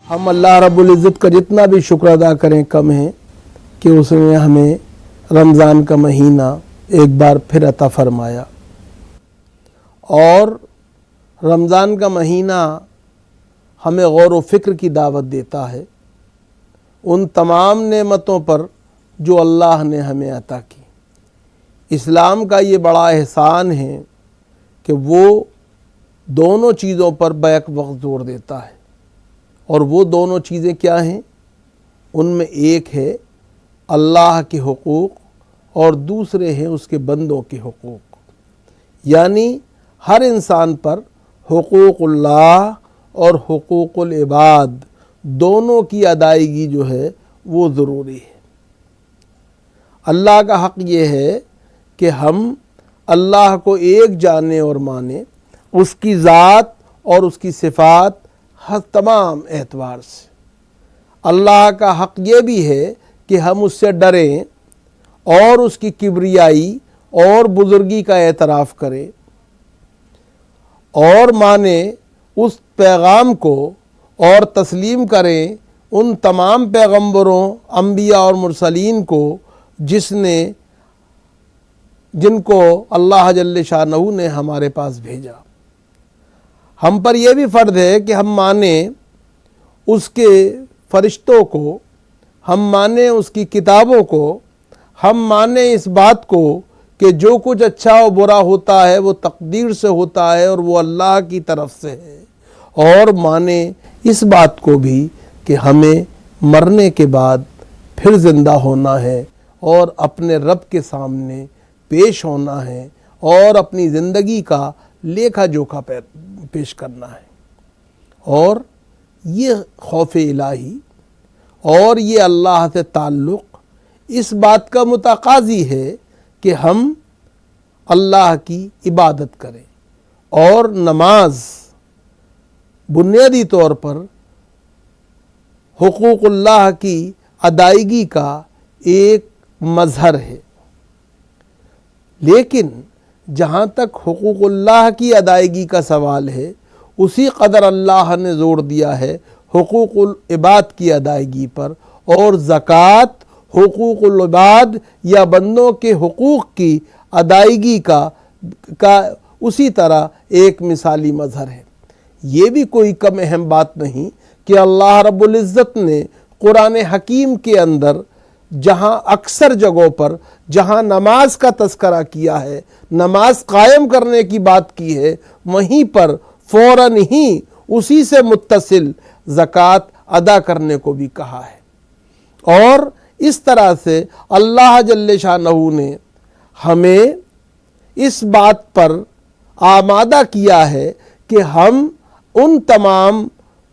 ہم اللہ رب العزت کا جتنا بھی شکر ادا کریں کم ہے کہ اس نے ہمیں رمضان کا مہینہ ایک بار پھر عطا فرمایا، اور رمضان کا مہینہ ہمیں غور و فکر کی دعوت دیتا ہے ان تمام نعمتوں پر جو اللہ نے ہمیں عطا کی۔ اسلام کا یہ بڑا احسان ہے کہ وہ دونوں چیزوں پر بیک وقت زور دیتا ہے، اور وہ دونوں چیزیں کیا ہیں؟ ان میں ایک ہے اللہ کے حقوق اور دوسرے ہیں اس کے بندوں کے حقوق، یعنی ہر انسان پر حقوق اللہ اور حقوق العباد دونوں کی ادائیگی جو ہے وہ ضروری ہے۔ اللہ کا حق یہ ہے کہ ہم اللہ کو ایک جانیں اور مانیں، اس کی ذات اور اس کی صفات ہر تمام اعتبار سے۔ اللہ کا حق یہ بھی ہے کہ ہم اس سے ڈریں اور اس کی کبریائی اور بزرگی کا اعتراف کریں اور مانیں اس پیغام کو اور تسلیم کریں ان تمام پیغمبروں، انبیاء اور مرسلین کو جن کو اللہ جل شانہ نے ہمارے پاس بھیجا۔ ہم پر یہ بھی فرض ہے کہ ہم مانیں اس کے فرشتوں کو، ہم مانیں اس کی کتابوں کو، ہم مانیں اس بات کو کہ جو کچھ اچھا و برا ہوتا ہے وہ تقدیر سے ہوتا ہے اور وہ اللہ کی طرف سے ہے، اور مانیں اس بات کو بھی کہ ہمیں مرنے کے بعد پھر زندہ ہونا ہے اور اپنے رب کے سامنے پیش ہونا ہے اور اپنی زندگی کا لیکھا جوکھا پیش کرنا ہے۔ اور یہ خوف الہی اور یہ اللہ سے تعلق اس بات کا متقاضی ہے کہ ہم اللہ کی عبادت کریں، اور نماز بنیادی طور پر حقوق اللہ کی ادائیگی کا ایک مظہر ہے۔ لیکن جہاں تک حقوق اللہ کی ادائیگی کا سوال ہے، اسی قدر اللہ نے زور دیا ہے حقوق العباد کی ادائیگی پر، اور زکوٰۃ حقوق العباد یا بندوں کے حقوق کی ادائیگی کا اسی طرح ایک مثالی مظہر ہے۔ یہ بھی کوئی کم اہم بات نہیں کہ اللہ رب العزت نے قرآن حکیم کے اندر جہاں اکثر جگہوں پر جہاں نماز کا تذکرہ کیا ہے، نماز قائم کرنے کی بات کی ہے، وہیں پر فوراً ہی اسی سے متصل زکوٰۃ ادا کرنے کو بھی کہا ہے۔ اور اس طرح سے اللہ جل شانہ نے ہمیں اس بات پر آمادہ کیا ہے کہ ہم ان تمام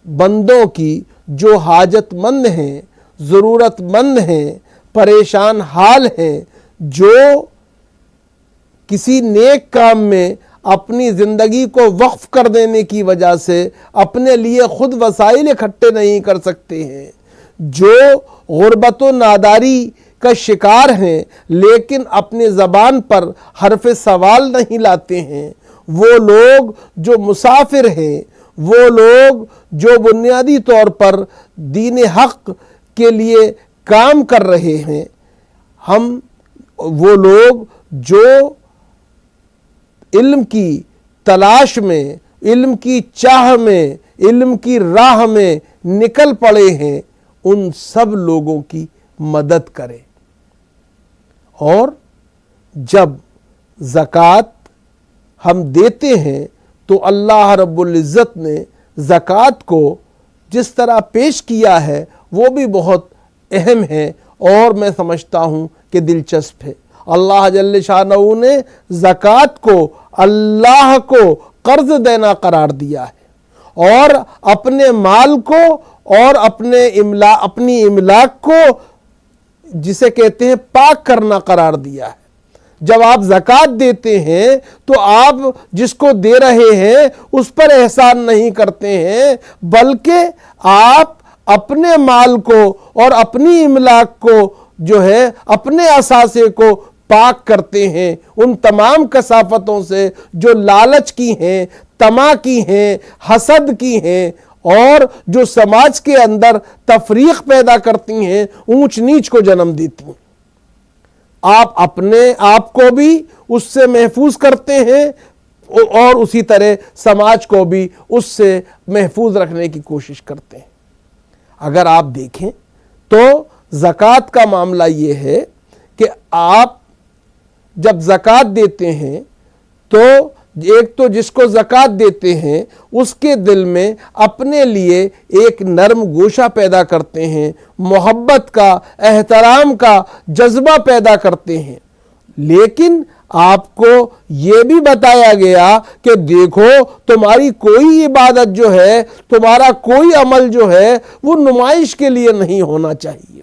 بندوں کی جو حاجت مند ہیں، ضرورت مند ہیں، پریشان حال ہیں، جو کسی نیک کام میں اپنی زندگی کو وقف کر دینے کی وجہ سے اپنے لیے خود وسائل اکٹھے نہیں کر سکتے ہیں، جو غربت و ناداری کا شکار ہیں لیکن اپنی زبان پر حرف سوال نہیں لاتے ہیں، وہ لوگ جو مسافر ہیں، وہ لوگ جو بنیادی طور پر دین حق کے لیے کام کر رہے ہیں، وہ لوگ جو علم کی تلاش میں، علم کی چاہ میں، علم کی راہ میں نکل پڑے ہیں، ان سب لوگوں کی مدد کریں۔ اور جب زکوٰۃ ہم دیتے ہیں تو اللہ رب العزت نے زکوٰۃ کو جس طرح پیش کیا ہے وہ بھی بہت اہم ہے اور میں سمجھتا ہوں کہ دلچسپ ہے۔ اللہ جل شانہ نے زکوٰۃ کو اللہ کو قرض دینا قرار دیا ہے، اور اپنے مال کو اور اپنی املاک کو جسے کہتے ہیں پاک کرنا قرار دیا ہے۔ جب آپ زکوٰۃ دیتے ہیں تو آپ جس کو دے رہے ہیں اس پر احسان نہیں کرتے ہیں، بلکہ آپ اپنے مال کو اور اپنی املاک کو جو ہے اپنے اثاثے کو پاک کرتے ہیں ان تمام کثافتوں سے جو لالچ کی ہیں، طمع کی ہیں، حسد کی ہیں اور جو سماج کے اندر تفریق پیدا کرتی ہیں، اونچ نیچ کو جنم دیتی ہیں۔ آپ اپنے آپ کو بھی اس سے محفوظ کرتے ہیں اور اسی طرح سماج کو بھی اس سے محفوظ رکھنے کی کوشش کرتے ہیں۔ اگر آپ دیکھیں تو زکوٰۃ کا معاملہ یہ ہے کہ آپ جب زکوٰۃ دیتے ہیں تو ایک تو جس کو زکوٰۃ دیتے ہیں اس کے دل میں اپنے لیے ایک نرم گوشہ پیدا کرتے ہیں، محبت کا، احترام کا جذبہ پیدا کرتے ہیں۔ لیکن آپ کو یہ بھی بتایا گیا کہ دیکھو تمہاری کوئی عبادت جو ہے، تمہارا کوئی عمل جو ہے وہ نمائش کے لیے نہیں ہونا چاہیے۔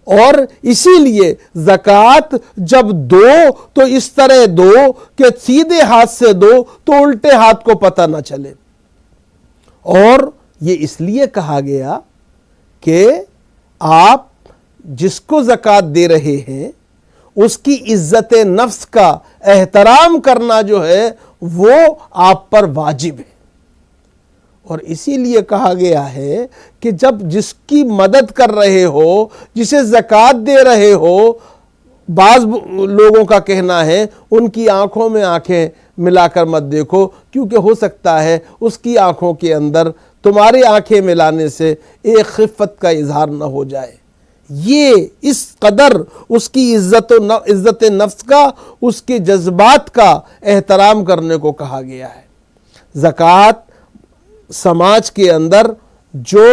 اور اسی لیے زکوٰۃ جب دو تو اس طرح دو کہ سیدھے ہاتھ سے دو تو الٹے ہاتھ کو پتہ نہ چلے۔ اور یہ اس لیے کہا گیا کہ آپ جس کو زکوٰۃ دے رہے ہیں اس کی عزت نفس کا احترام کرنا جو ہے وہ آپ پر واجب ہے۔ اور اسی لیے کہا گیا ہے کہ جب جس کی مدد کر رہے ہو، جسے زکوٰۃ دے رہے ہو، بعض لوگوں کا کہنا ہے ان کی آنکھوں میں آنکھیں ملا کر مت دیکھو، کیونکہ ہو سکتا ہے اس کی آنکھوں کے اندر تمہاری آنکھیں ملانے سے ایک خفت کا اظہار نہ ہو جائے۔ یہ اس قدر اس کی عزت نفس کا، اس کے جذبات کا احترام کرنے کو کہا گیا ہے۔ زکوٰۃ سماج کے اندر جو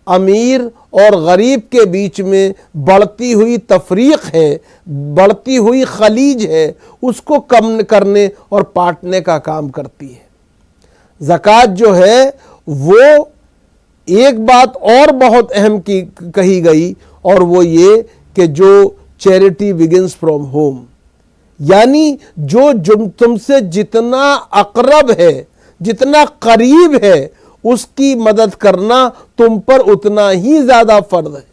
امیر اور غریب کے بیچ میں بڑھتی ہوئی تفریق ہے، بڑھتی ہوئی خلیج ہے، اس کو کم کرنے اور پاٹنے کا کام کرتی ہے۔ زکوٰۃ جو ہے وہ ایک بات اور بہت اہم کہی گئی، اور وہ یہ کہ جو چیریٹی بگنز فرام ہوم، یعنی جو تم سے جتنا اقرب ہے، جتنا قریب ہے، اس کی مدد کرنا تم پر اتنا ہی زیادہ فرض ہے۔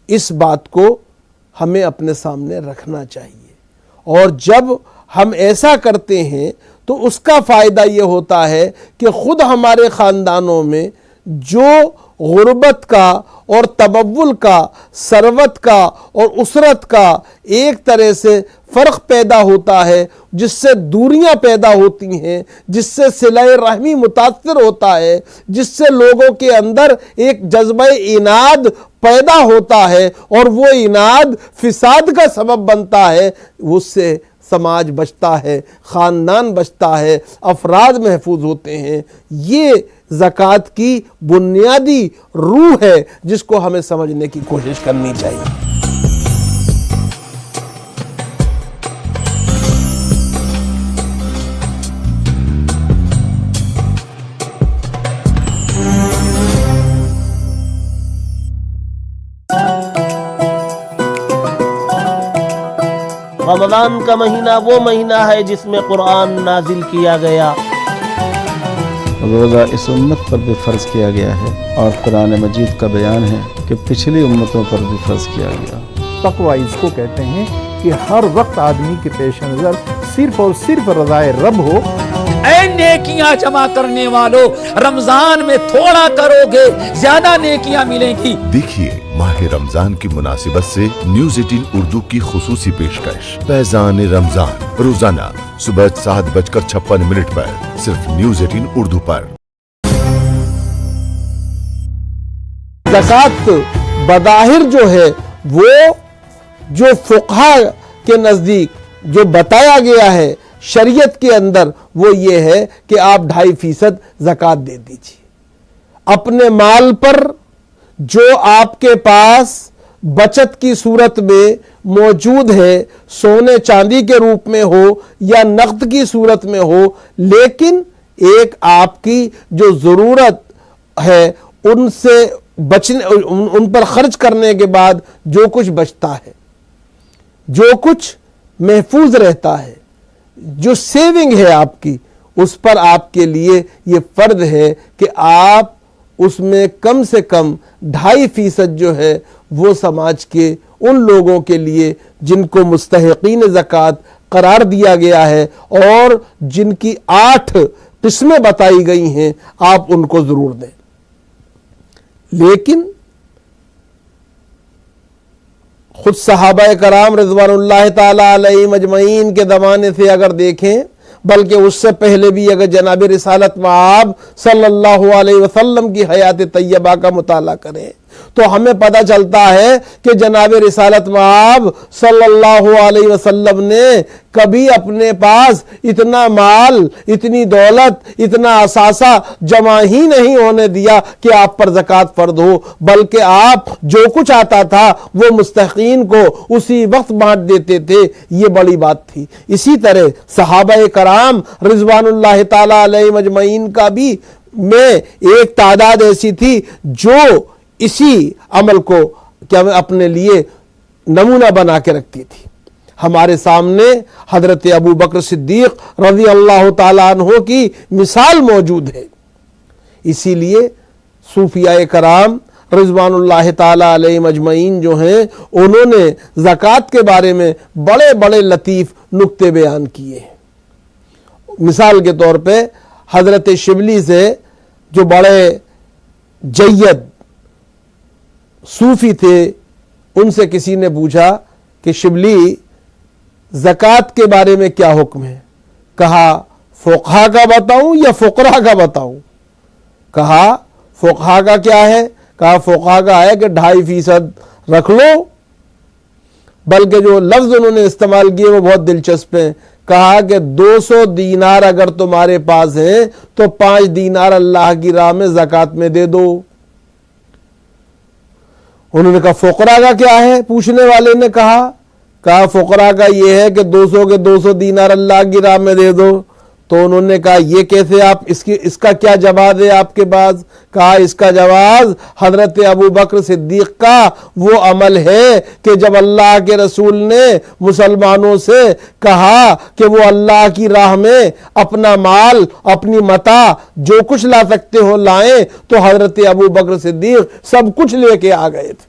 اس بات کو ہمیں اپنے سامنے رکھنا چاہیے، اور جب ہم ایسا کرتے ہیں تو اس کا فائدہ یہ ہوتا ہے کہ خود ہمارے خاندانوں میں جو غربت کا اور تبول کا، ثروت کا اور اسرت کا ایک طرح سے فرق پیدا ہوتا ہے، جس سے دوریاں پیدا ہوتی ہیں، جس سے صلہ رحمی متاثر ہوتا ہے، جس سے لوگوں کے اندر ایک جذبہ اناد پیدا ہوتا ہے اور وہ اناد فساد کا سبب بنتا ہے، اس سے سماج بچتا ہے، خاندان بچتا ہے، افراد محفوظ ہوتے ہیں۔ یہ زکوٰۃ کی بنیادی روح ہے جس کو ہمیں سمجھنے کی کوشش کرنی چاہیے۔ رمضان کا مہینہ وہ مہینہ ہے جس میں قرآن نازل کیا گیا۔ روزہ اس امت پر بھی فرض کیا گیا ہے، اور قرآن مجید کا بیان ہے کہ پچھلی امتوں پر بھی فرض کیا گیا۔ تقویٰ اس کو کہتے ہیں کہ ہر وقت آدمی کے پیش نظر صرف اور صرف رضائے رب ہو۔ اے نیکیاں جمع کرنے والوں، رمضان میں تھوڑا کرو گے زیادہ نیکیاں ملیں گی۔ دیکھیے ماہ رمضان کی مناسبت سے نیوز 18 اردو کی خصوصی پیشکش فیضان رمضان، روزانہ صبح 7:56 پر صرف نیوز 18 اردو پر۔ زکوٰۃ بظاہر جو ہے وہ جو فقہا کے نزدیک جو بتایا گیا ہے شریعت کے اندر، وہ یہ ہے کہ آپ 2.5% زکوٰۃ دے دیجیے۔ اپنے مال پر جو آپ کے پاس بچت کی صورت میں موجود ہے، سونے چاندی کے روپ میں ہو یا نقد کی صورت میں ہو، لیکن ایک آپ کی جو ضرورت ہے ان سے بچنے، ان پر خرچ کرنے کے بعد جو کچھ بچتا ہے، جو کچھ محفوظ رہتا ہے، جو سیونگ ہے آپ کی، اس پر آپ کے لیے یہ فرض ہے کہ آپ اس میں کم سے کم 2.5% جو ہے وہ سماج کے ان لوگوں کے لیے جن کو مستحقین زکوٰۃ قرار دیا گیا ہے اور جن کی 8 قسمیں بتائی گئی ہیں آپ ان کو ضرور دیں. لیکن خود صحابہ کرام رضوان اللہ تعالی علیہم اجمعین کے زمانے سے اگر دیکھیں، بلکہ اس سے پہلے بھی اگر جناب رسالت مآب صلی اللہ علیہ وسلم کی حیات طیبہ کا مطالعہ کریں تو ہمیں پتہ چلتا ہے کہ جناب رسالت مآب صلی اللہ علیہ وسلم نے کبھی اپنے پاس اتنا مال، اتنی دولت، اتنا اثاثہ جمع ہی نہیں ہونے دیا کہ آپ پر زکوٰۃ فرض ہو، بلکہ آپ جو کچھ آتا تھا وہ مستحقین کو اسی وقت بانٹ دیتے تھے. یہ بڑی بات تھی. اسی طرح صحابہ کرام رضوان اللہ تعالی علیہم اجمعین کا بھی میں ایک تعداد ایسی تھی جو اسی عمل کو کیا اپنے لیے نمونہ بنا کے رکھتی تھی. ہمارے سامنے حضرت ابو بکر صدیق رضی اللہ تعالیٰ عنہ کی مثال موجود ہے. اسی لیے صوفیاء کرام رضوان اللہ تعالیٰ علیہ مجمعین جو ہیں انہوں نے زکوٰۃ کے بارے میں بڑے بڑے لطیف نکتے بیان کیے ہیں. مثال کے طور پہ حضرت شبلی سے جو بڑے جید صوفی تھے، ان سے کسی نے پوچھا کہ شبلی زکوٰۃ کے بارے میں کیا حکم ہے؟ کہا فقہا کا بتاؤں یا فقراء کا بتاؤں؟ کہا فقہا کا کیا ہے؟ کہا فقہا کا ہے کہ 2.5% رکھ لو. بلکہ جو لفظ انہوں نے استعمال کیے وہ بہت دلچسپ ہیں. کہا کہ 200 دینار اگر تمہارے پاس ہیں تو 5 دینار اللہ کی راہ میں زکوٰۃ میں دے دو. انہوں نے کہا فقراء کا کیا ہے؟ پوچھنے والے نے کہا فقراء کا یہ ہے کہ 200 کے 200 دینار اللہ کی راہ میں دے دو. تو انہوں نے کہا یہ کیسے، آپ اس کا کیا جواز ہے آپ کے پاس؟ کہا اس کا جواز حضرت ابو بکر صدیق کا وہ عمل ہے کہ جب اللہ کے رسول نے مسلمانوں سے کہا کہ وہ اللہ کی راہ میں اپنا مال، اپنی متاع جو کچھ لا سکتے ہو لائیں، تو حضرت ابو بکر صدیق سب کچھ لے کے آ گئے تھے.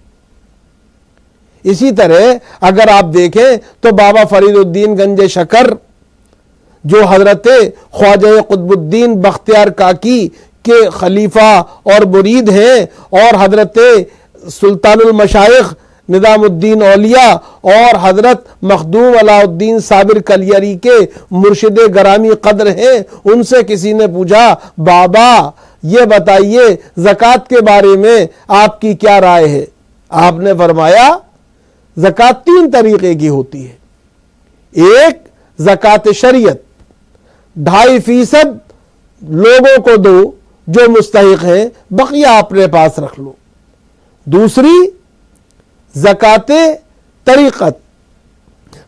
اسی طرح اگر آپ دیکھیں تو بابا فرید الدین گنج شکر جو حضرت خواجہ قطب الدین بختیار کاکی کے خلیفہ اور مرید ہیں، اور حضرت سلطان المشائخ نظام الدین اولیاء اور حضرت مخدوم علاء الدین صابر کلیری کے مرشد گرامی قدر ہیں، ان سے کسی نے پوچھا بابا یہ بتائیے زکوٰۃ کے بارے میں آپ کی کیا رائے ہے؟ آپ نے فرمایا زکوٰۃ 3 طریقے کی ہوتی ہے. ایک زکوٰۃ شریعت، 2.5% لوگوں کو دو جو مستحق ہیں، بقیہ اپنے پاس رکھ لو. دوسری زکوٰۃ طریقت،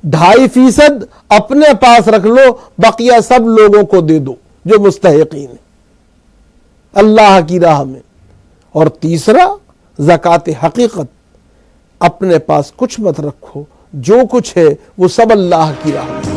2.5% اپنے پاس رکھ لو، بقیہ سب لوگوں کو دے دو جو مستحقین ہیں اللہ کی راہ میں. اور تیسرا زکوٰۃ حقیقت، اپنے پاس کچھ مت رکھو، جو کچھ ہے وہ سب اللہ کی راہ میں.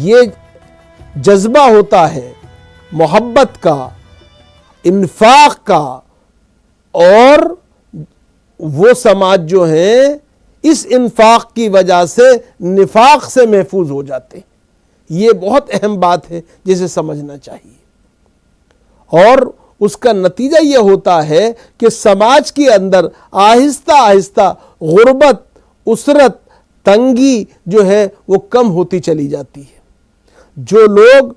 یہ جذبہ ہوتا ہے محبت کا، انفاق کا، اور وہ سماج جو ہیں اس انفاق کی وجہ سے نفاق سے محفوظ ہو جاتے ہیں. یہ بہت اہم بات ہے جسے سمجھنا چاہیے. اور اس کا نتیجہ یہ ہوتا ہے کہ سماج کے اندر آہستہ آہستہ غربت، اسرت، تنگی جو ہے وہ کم ہوتی چلی جاتی ہے. جو لوگ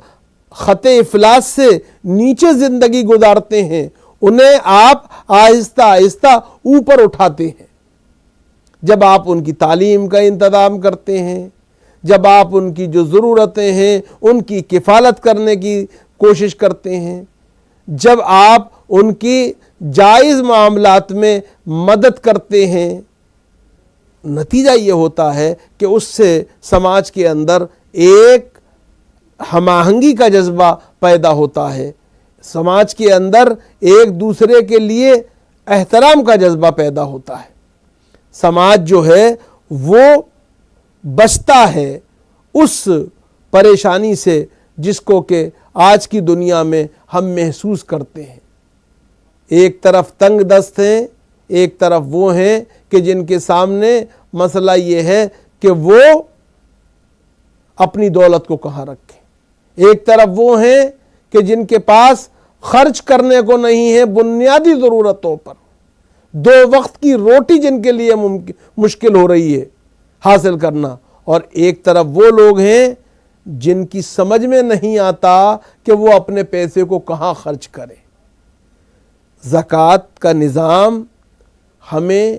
خط افلاس سے نیچے زندگی گزارتے ہیں انہیں آپ آہستہ آہستہ اوپر اٹھاتے ہیں. جب آپ ان کی تعلیم کا انتظام کرتے ہیں، جب آپ ان کی جو ضرورتیں ہیں ان کی کفالت کرنے کی کوشش کرتے ہیں، جب آپ ان کی جائز معاملات میں مدد کرتے ہیں، نتیجہ یہ ہوتا ہے کہ اس سے سماج کے اندر ایک ہم آہنگی کا جذبہ پیدا ہوتا ہے، سماج کے اندر ایک دوسرے کے لیے احترام کا جذبہ پیدا ہوتا ہے، سماج جو ہے وہ بچتا ہے اس پریشانی سے جس کو کہ آج کی دنیا میں ہم محسوس کرتے ہیں۔ ایک طرف تنگ دست ہیں، ایک طرف وہ ہیں کہ جن کے سامنے مسئلہ یہ ہے کہ وہ اپنی دولت کو کہاں رکھیں، ایک طرف وہ ہیں کہ جن کے پاس خرچ کرنے کو نہیں ہے بنیادی ضرورتوں پر، 2 وقت کی روٹی جن کے لیے مشکل ہو رہی ہے حاصل کرنا، اور ایک طرف وہ لوگ ہیں جن کی سمجھ میں نہیں آتا کہ وہ اپنے پیسے کو کہاں خرچ کرے۔ زکوٰۃ کا نظام ہمیں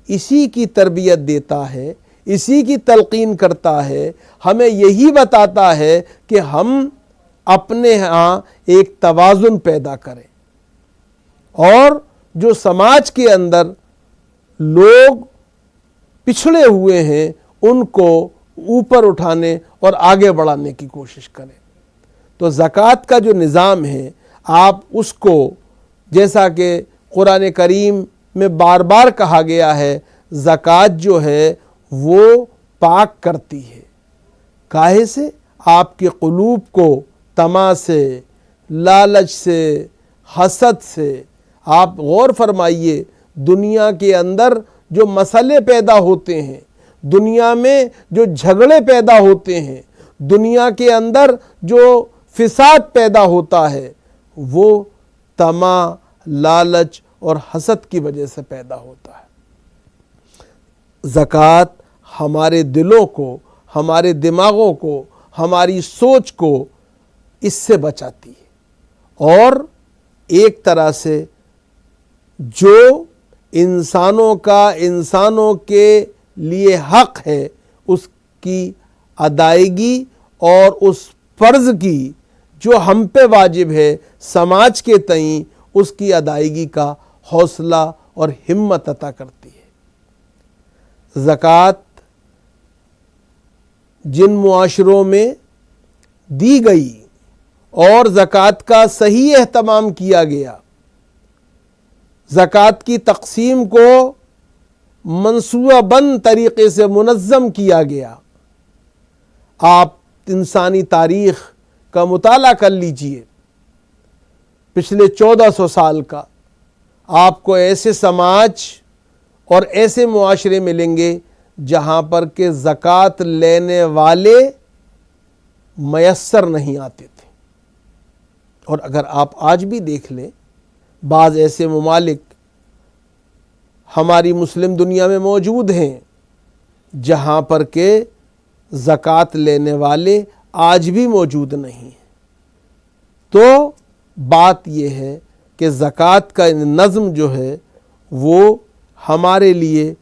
اسی کی تربیت دیتا ہے، اسی کی تلقین کرتا ہے، ہمیں یہی بتاتا ہے کہ ہم اپنے ہاں ایک توازن پیدا کریں، اور جو سماج کے اندر لوگ پچھڑے ہوئے ہیں ان کو اوپر اٹھانے اور آگے بڑھانے کی کوشش کریں۔ تو زکوٰۃ کا جو نظام ہے آپ اس کو، جیسا کہ قرآن کریم میں بار بار کہا گیا ہے، زکوٰۃ جو ہے وہ پاک کرتی ہے۔ کاہے سے؟ آپ کے قلوب کو طمع سے، لالچ سے، حسد سے۔ آپ غور فرمائیے، دنیا کے اندر جو مسئلے پیدا ہوتے ہیں، دنیا میں جو جھگڑے پیدا ہوتے ہیں، دنیا کے اندر جو فساد پیدا ہوتا ہے، وہ طمع، لالچ اور حسد کی وجہ سے پیدا ہوتا ہے۔ زکوٰۃ ہمارے دلوں کو، ہمارے دماغوں کو، ہماری سوچ کو اس سے بچاتی ہے، اور ایک طرح سے جو انسانوں کا انسانوں کے لیے حق ہے اس کی ادائیگی اور اس فرض کی جو ہم پہ واجب ہے سماج کے تئیں، اس کی ادائیگی کا حوصلہ اور ہمت عطا کرتی ہے۔ زکوٰۃ جن معاشروں میں دی گئی اور زکوٰۃ کا صحیح اہتمام کیا گیا، زکوٰۃ کی تقسیم کو منصوبہ بند طریقے سے منظم کیا گیا۔ آپ انسانی تاریخ کا مطالعہ کر لیجئے، پچھلے 1400 سال کا، آپ کو ایسے سماج اور ایسے معاشرے ملیں گے جہاں پر کہ زکوٰۃ لینے والے میسر نہیں آتے تھے۔ اور اگر آپ آج بھی دیکھ لیں، بعض ایسے ممالک ہماری مسلم دنیا میں موجود ہیں جہاں پر کہ زکوٰۃ لینے والے آج بھی موجود نہیں ہیں۔ تو بات یہ ہے کہ زکوٰۃ کا نظم جو ہے وہ ہمارے لیے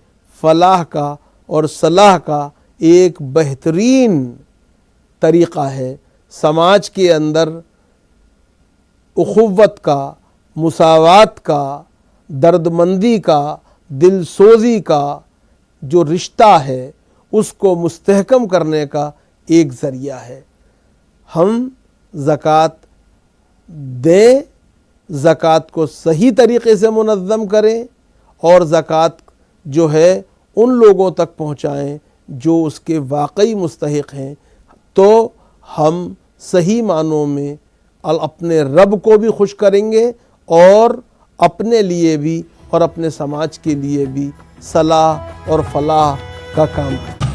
فلاح کا اور صلاح کا ایک بہترین طریقہ ہے، سماج کے اندر اخوت کا، مساوات کا، دردمندی کا، دل سوزی کا جو رشتہ ہے اس کو مستحکم کرنے کا ایک ذریعہ ہے۔ ہم زکوٰۃ دیں، زکوٰۃ کو صحیح طریقے سے منظم کریں، اور زکوٰۃ جو ہے ان لوگوں تک پہنچائیں جو اس کے واقعی مستحق ہیں، تو ہم صحیح معنوں میں اپنے رب کو بھی خوش کریں گے اور اپنے لیے بھی اور اپنے سماج کے لیے بھی صلاح اور فلاح کا کام کریں۔